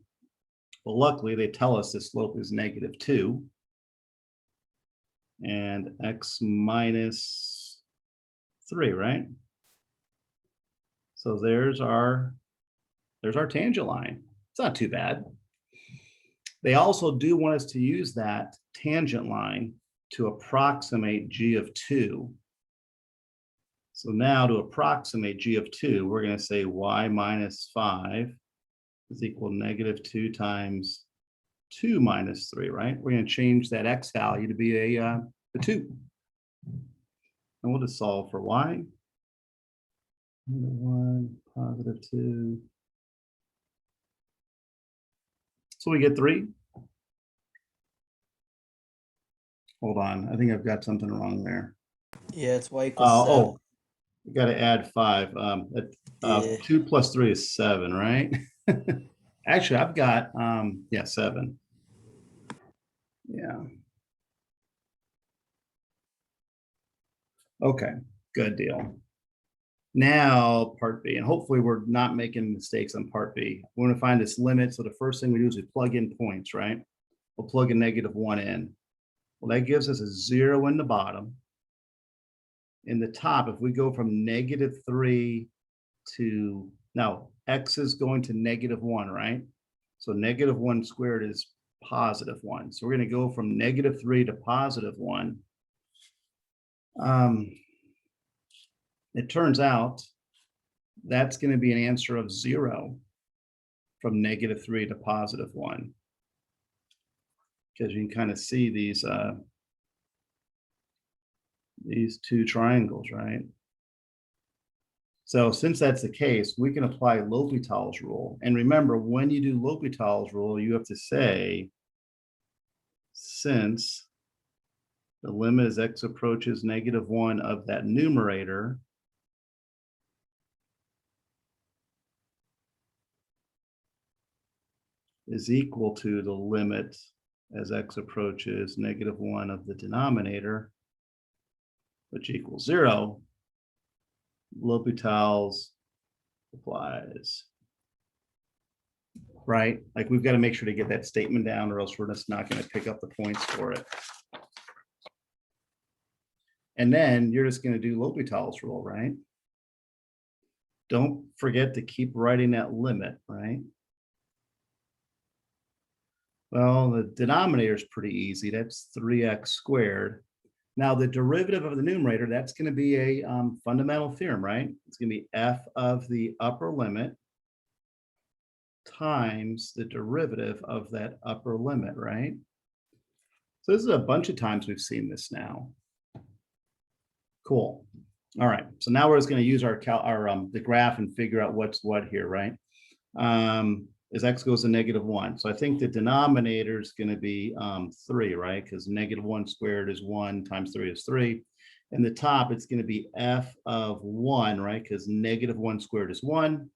Well, luckily they tell us the slope is -2. And x minus 3, right? So there's our tangent line. It's not too bad. They also do want us to use that tangent line to approximate G of 2. So now to approximate G of 2, we're going to say y minus 5 is equal to -2 times 2 minus 3, right? We're going to change that x value to be a 2. And we'll just solve for y. -1, +2. So we get 3. Hold on, I think I've got something wrong there. Yeah, it's y equals 7. Oh, you got to add 5. Yeah. 2 plus 3 is 7, right? Actually, I've got 7. Yeah. Okay, good deal. Now part B, and hopefully we're not making mistakes on part B. We want to find this limit. So the first thing we do is we plug in points, right? We'll plug a -1 in. Well, that gives us a 0 in the bottom. In the top, if we go from -3 to, now x is going to -1, right? So -1 squared is +1. So we're going to go from -3 to +1. It turns out that's going to be an answer of 0 from -3 to +1. Because you can kind of see these two triangles, right? So since that's the case, we can apply L'Hopital's rule. And remember, when you do L'Hopital's rule, you have to say, since the limit as x approaches -1 of that numerator, is equal to the limit as x approaches -1 of the denominator, which equals 0, L'Hopital's applies. Right? Like we've got to make sure to get that statement down, or else we're just not going to pick up the points for it. And then you're just going to do L'Hopital's rule, right? Don't forget to keep writing that limit, right? Well, the denominator is pretty easy. That's 3x squared. Now, the derivative of the numerator, that's going to be a fundamental theorem, right? It's going to be f of the upper limit times the derivative of that upper limit, right? So this is a bunch of times we've seen this now. Cool. All right. So now we're just going to use our the graph and figure out what's what here, right? As x goes to -1. So I think the denominator is going to be 3, right? Because -1 squared is 1 times 3 is 3. And the top, it's going to be f of 1, right? Because -1 squared is 1.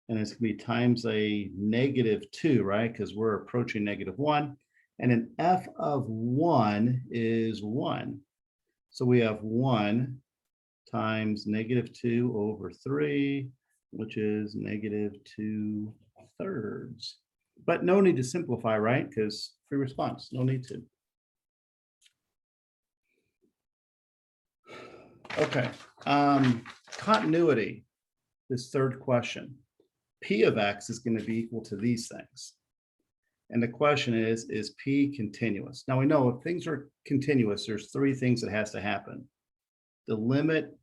And it's going to be times a -2, right? Because we're approaching -1. And an f of 1 is 1. So we have 1 times -2 over 3, which is -2 thirds. But no need to simplify, right? Because free response, no need to. Okay, continuity, this third question. P of x is going to be equal to these things. And the question is P continuous? Now we know if things are continuous, there's 3 things that has to happen. The limit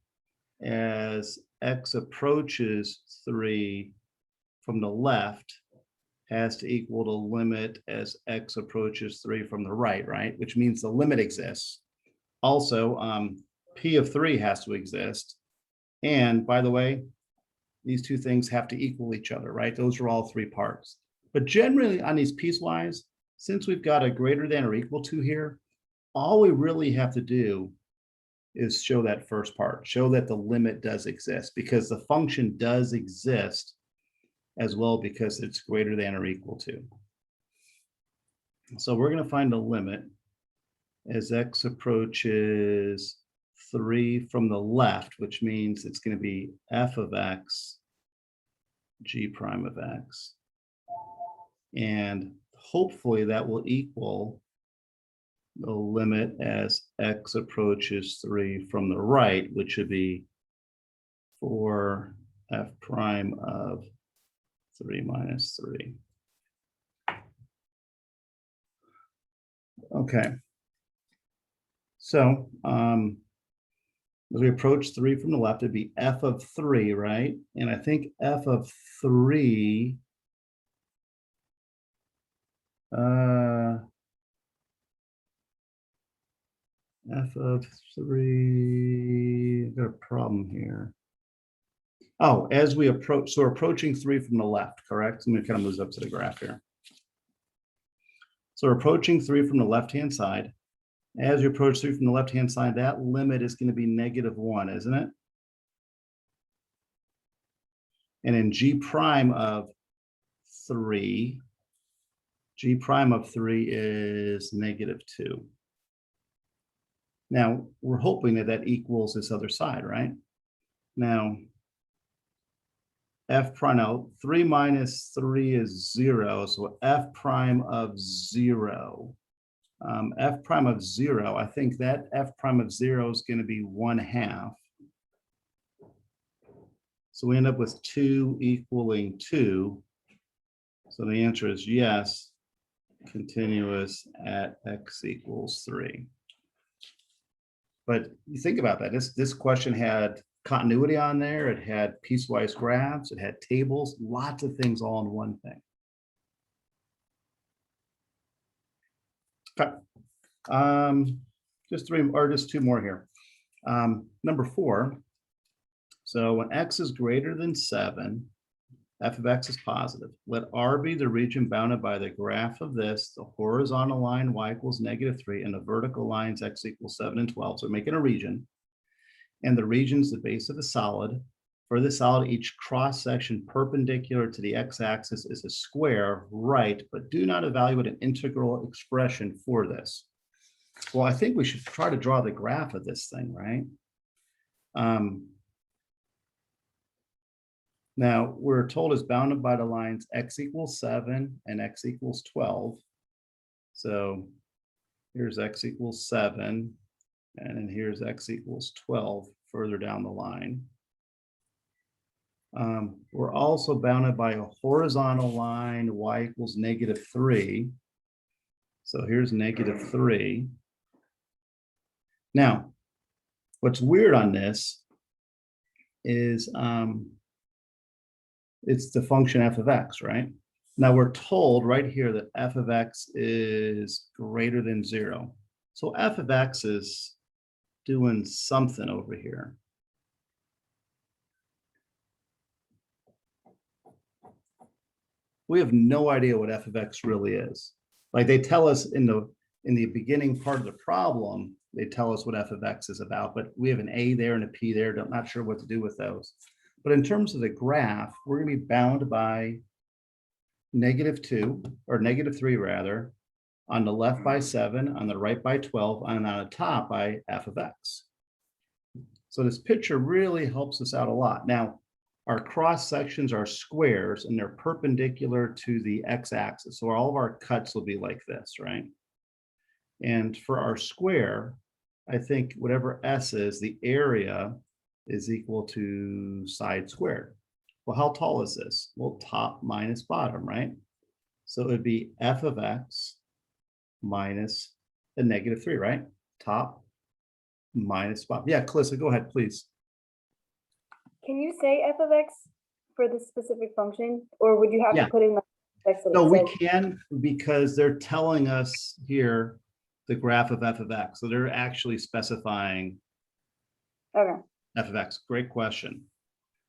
as x approaches 3 from the left has to equal the limit as x approaches 3 from the right, right? Which means the limit exists. Also, P of 3 has to exist. And by the way, these two things have to equal each other, right? Those are all three parts. But generally on these piecewise, since we've got a greater than or equal to here, all we really have to do is show that first part, show that the limit does exist, because the function does exist as well because it's greater than or equal to. So we're going to find a limit as x approaches 3 from the left, which means it's going to be f of x, g prime of x. And hopefully that will equal the limit as x approaches 3 from the right, which would be 4 f prime of 3 minus 3. Okay. So as we approach 3 from the left, it'd be f of 3, right? And I think f of 3 f of 3, I've got a problem here. Oh, as we approach, so we're approaching 3 from the left, correct? Let me kind of move up to the graph here. So we're approaching 3 from the left-hand side. As you approach 3 from the left-hand side, that limit is going to be -1, isn't it? And in g prime of 3, g prime of 3 is -2. Now, we're hoping that that equals this other side, right? Now, f prime, now 3 minus 3 is 0, so f prime of 0. F prime of 0, I think that f prime of 0 is going to be 1/2. So we end up with 2 equaling 2. So the answer is yes, continuous at x equals 3. But you think about that, this question had continuity on there, it had piecewise graphs, it had tables, lots of things all in one thing. Okay. Just two more here. Number 4. So when x is greater than 7, f of x is positive. Let R be the region bounded by the graph of this, the horizontal line y equals -3, and the vertical lines x equals 7 and 12. So we're making a region. And the region is the base of the solid. For the solid, each cross section perpendicular to the x-axis is a square, right? But do not evaluate an integral expression for this. Well, I think we should try to draw the graph of this thing, right? Now, we're told it's bounded by the lines x equals 7 and x equals 12. So here's x equals 7, and then here's x equals 12 further down the line. We're also bounded by a horizontal line y equals -3. So here's -3. Now, what's weird on this is it's the function f of x, right? Now we're told right here that f of x is greater than 0. So f of x is doing something over here. We have no idea what f of x really is. Like they tell us in the beginning part of the problem, they tell us what f of x is about, but we have an a there and a p there. I'm not sure what to do with those. But in terms of the graph, we're going to be bound by -2 or -3 rather, on the left by 7, on the right by 12, and on the top by f of x. So this picture really helps us out a lot. Now, our cross sections are squares and they're perpendicular to the x-axis. So all of our cuts will be like this, right? And for our square, I think whatever S is, the area is equal to side squared. Well, how tall is this? Well, top minus bottom, right? So it would be f of x minus the -3, right? Top minus bottom. Yeah, Calissa, go ahead, please. Can you say f of x for this specific function, or would you have Yeah. to put in the text that No, it we said? can, because they're telling us here the graph of f of x. So they're actually specifying Okay. f of x? Great question.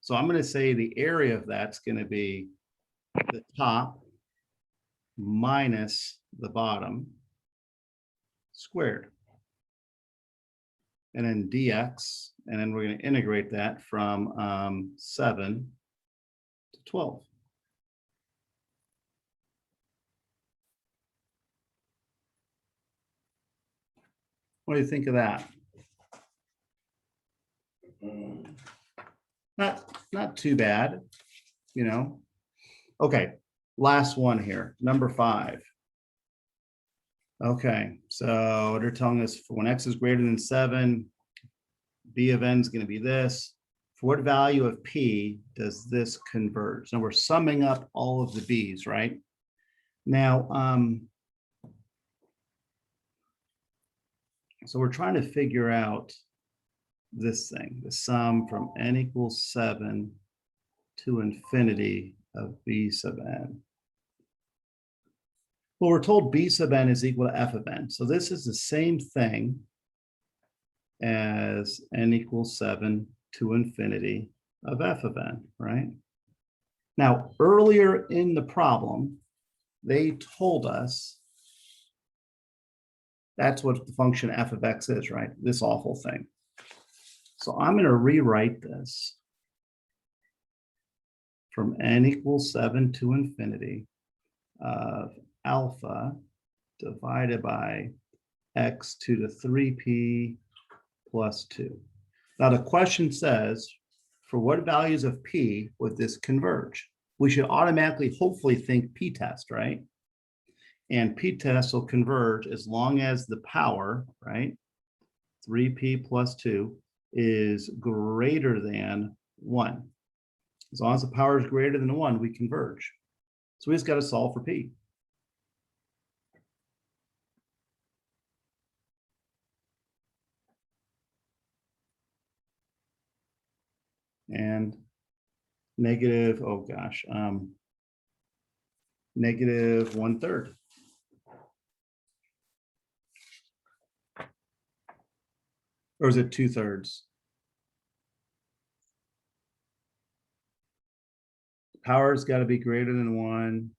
So I'm going to say the area of that's going to be the top minus the bottom squared. And then dx, and then we're going to integrate that from 7 to 12. What do you think of that? Not too bad, you know. Okay, last one here, number 5. Okay, so they're telling us for when x is greater than 7, b of n is going to be this. For what value of p does this converge? Now we're summing up all of the b's, right? Now, so we're trying to figure out this thing, the sum from n equals 7 to infinity of b sub n. Well, we're told b sub n is equal to f of n. So this is the same thing as n equals 7 to infinity of f of n, right? Now, earlier in the problem, they told us that's what the function f of x is, right? This awful thing. So I'm going to rewrite this from n equals 7 to infinity of alpha divided by x to the 3p plus 2. Now the question says, for what values of p would this converge? We should automatically, hopefully, think p-test, right? And p-test will converge as long as the power, right, 3p plus 2 is greater than 1. As long as the power is greater than 1, we converge. So we just got to solve for p. And negative, oh gosh, negative 1/3. Or is it 2/3? Power's got to be greater than 1.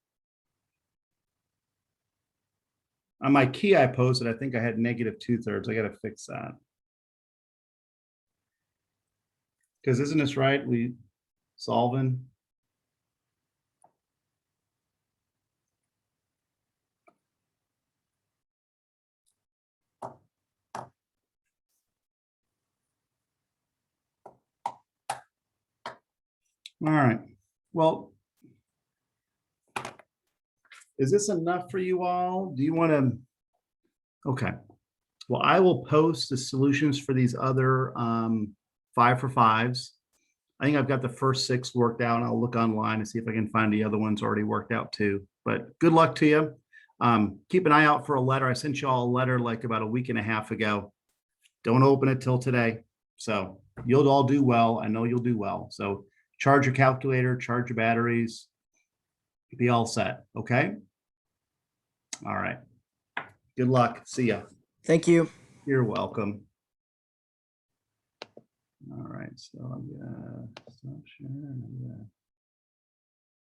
On my key I posted, I think I had negative 2/3. I got to fix that. Because isn't this right? We solving. All right. Well, is this enough for you all? Do you want to? Okay. Well, I will post the solutions for these other 5 for 5s. I think I've got the first 6 worked out. I'll look online and see if I can find the other ones already worked out too. But good luck to you. Keep an eye out for a letter. I sent you all a letter like about a week and a half ago. Don't open it till today. So you'll all do well. I know you'll do well. So charge your calculator, charge your batteries, be all set. Okay. All right. Good luck. See ya. Thank you. You're welcome. All right. So I'm gonna stop sharing.